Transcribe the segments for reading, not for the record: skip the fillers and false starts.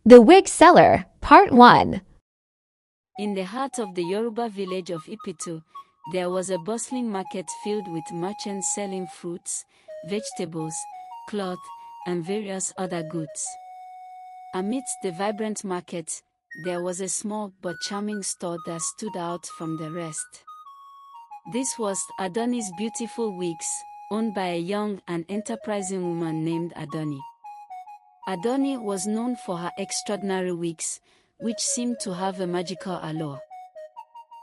The Wig Seller Part One. In the heart of the Yoruba village of Ipitu, there was a bustling market filled with merchants selling fruits, vegetables, cloth, and various other goods. Amidst the vibrant market, there was a small but charming store that stood out from the rest. This was Adoni's Beautiful Wigs, owned by a young and enterprising woman named Adoni. Adoni was known for her extraordinary wigs, which seemed to have a magical allure.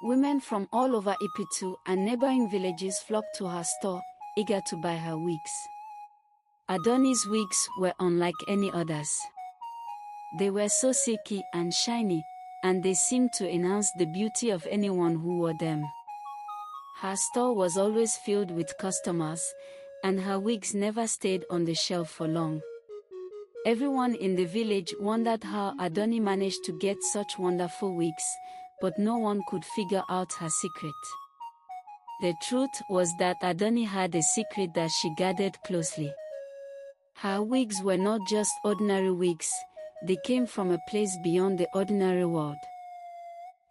Women from all over Ipitu and neighboring villages flocked to her store, eager to buy her wigs. Adoni's wigs were unlike any others. They were so silky and shiny, and they seemed to enhance the beauty of anyone who wore them. Her store was always filled with customers, and her wigs never stayed on the shelf for long. Everyone in the village wondered how Adoni managed to get such wonderful wigs, but no one could figure out her secret. The truth was that Adoni had a secret that she guarded closely. Her wigs were not just ordinary wigs, they came from a place beyond the ordinary world.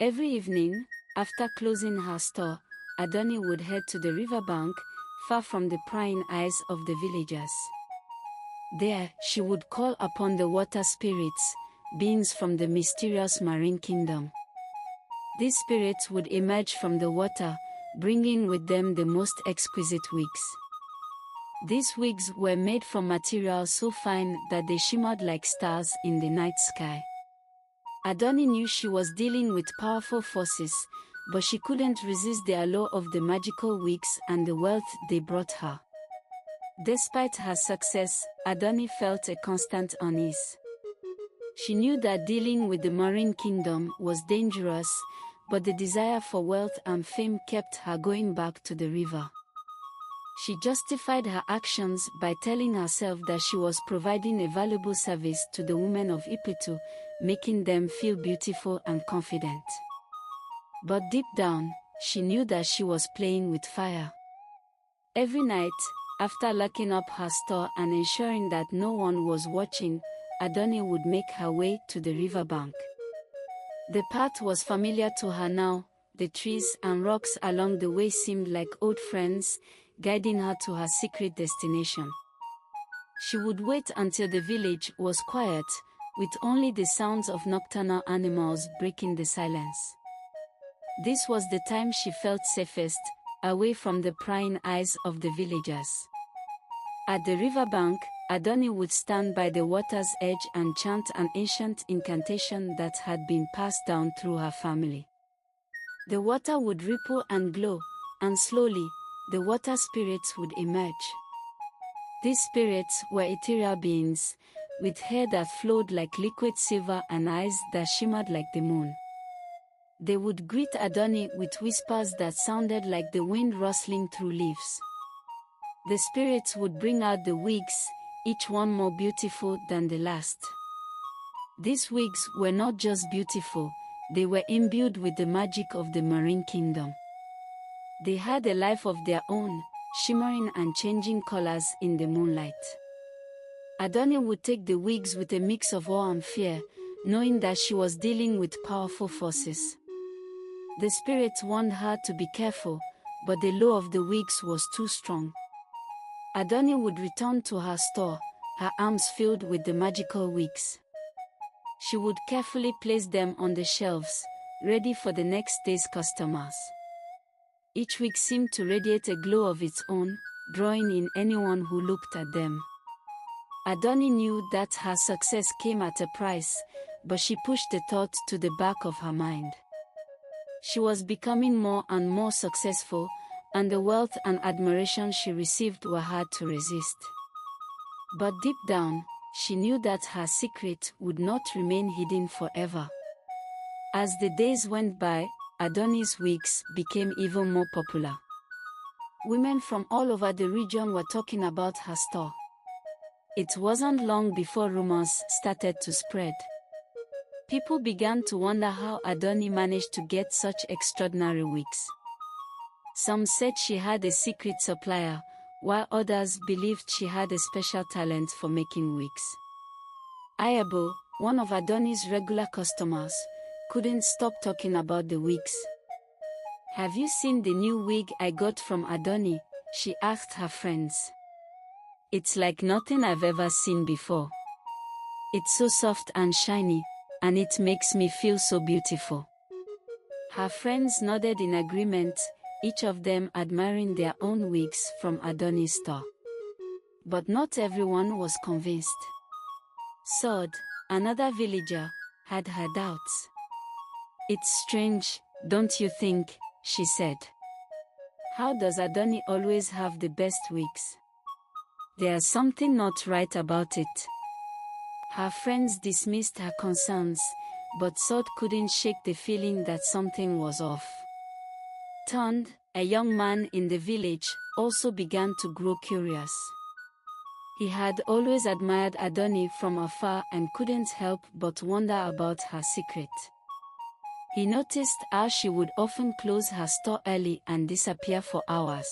Every evening, after closing her store, Adoni would head to the riverbank, far from the prying eyes of the villagers. There, she would call upon the water spirits, beings from the mysterious marine kingdom. These spirits would emerge from the water, bringing with them the most exquisite wigs. These wigs were made from materials so fine that they shimmered like stars in the night sky. Adoni knew she was dealing with powerful forces, but she couldn't resist the allure of the magical wigs and the wealth they brought her. Despite her success, Adoni felt a constant unease. She knew that dealing with the marine kingdom was dangerous, but the desire for wealth and fame kept her going back to the river. She justified her actions by telling herself that she was providing a valuable service to the women of Ipitu, making them feel beautiful and confident. But deep down, she knew that she was playing with fire. Every night, after locking up her store and ensuring that no one was watching, Adoni would make her way to the riverbank. The path was familiar to her now, the trees and rocks along the way seemed like old friends, guiding her to her secret destination. She would wait until the village was quiet, with only the sounds of nocturnal animals breaking the silence. This was the time she felt safest, away from the prying eyes of the villagers. At the riverbank, Adoni would stand by the water's edge and chant an ancient incantation that had been passed down through her family. The water would ripple and glow, and slowly, the water spirits would emerge. These spirits were ethereal beings, with hair that flowed like liquid silver and eyes that shimmered like the moon. They would greet Adoni with whispers that sounded like the wind rustling through leaves. The spirits would bring out the wigs, each one more beautiful than the last. These wigs were not just beautiful, they were imbued with the magic of the marine kingdom. They had a life of their own, shimmering and changing colors in the moonlight. Adoni would take the wigs with a mix of awe and fear, knowing that she was dealing with powerful forces. The spirits warned her to be careful, but the lure of the wigs was too strong. Adoni would return to her store, her arms filled with the magical wigs. She would carefully place them on the shelves, ready for the next day's customers. Each wig seemed to radiate a glow of its own, drawing in anyone who looked at them. Adoni knew that her success came at a price, but she pushed the thought to the back of her mind. She was becoming more and more successful, and the wealth and admiration she received were hard to resist. But deep down, she knew that her secret would not remain hidden forever. As the days went by, Adoni's wigs became even more popular. Women from all over the region were talking about her store. It wasn't long before rumors started to spread. People began to wonder how Adoni managed to get such extraordinary wigs. Some said she had a secret supplier, while others believed she had a special talent for making wigs. Ayabo, one of Adoni's regular customers, couldn't stop talking about the wigs. "Have you seen the new wig I got from Adoni?" she asked her friends. "It's like nothing I've ever seen before. It's so soft and shiny, and it makes me feel so beautiful." Her friends nodded in agreement, each of them admiring their own wigs from Adoni's store. But not everyone was convinced. Sod, another villager, had her doubts. "It's strange, don't you think?" she said. "How does Adoni always have the best wigs? There's something not right about it." Her friends dismissed her concerns, but Sod couldn't shake the feeling that something was off. Tund, a young man in the village, also began to grow curious. He had always admired Adoni from afar and couldn't help but wonder about her secret. He noticed how she would often close her store early and disappear for hours.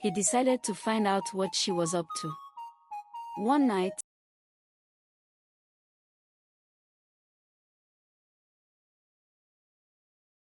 He decided to find out what she was up to. One night,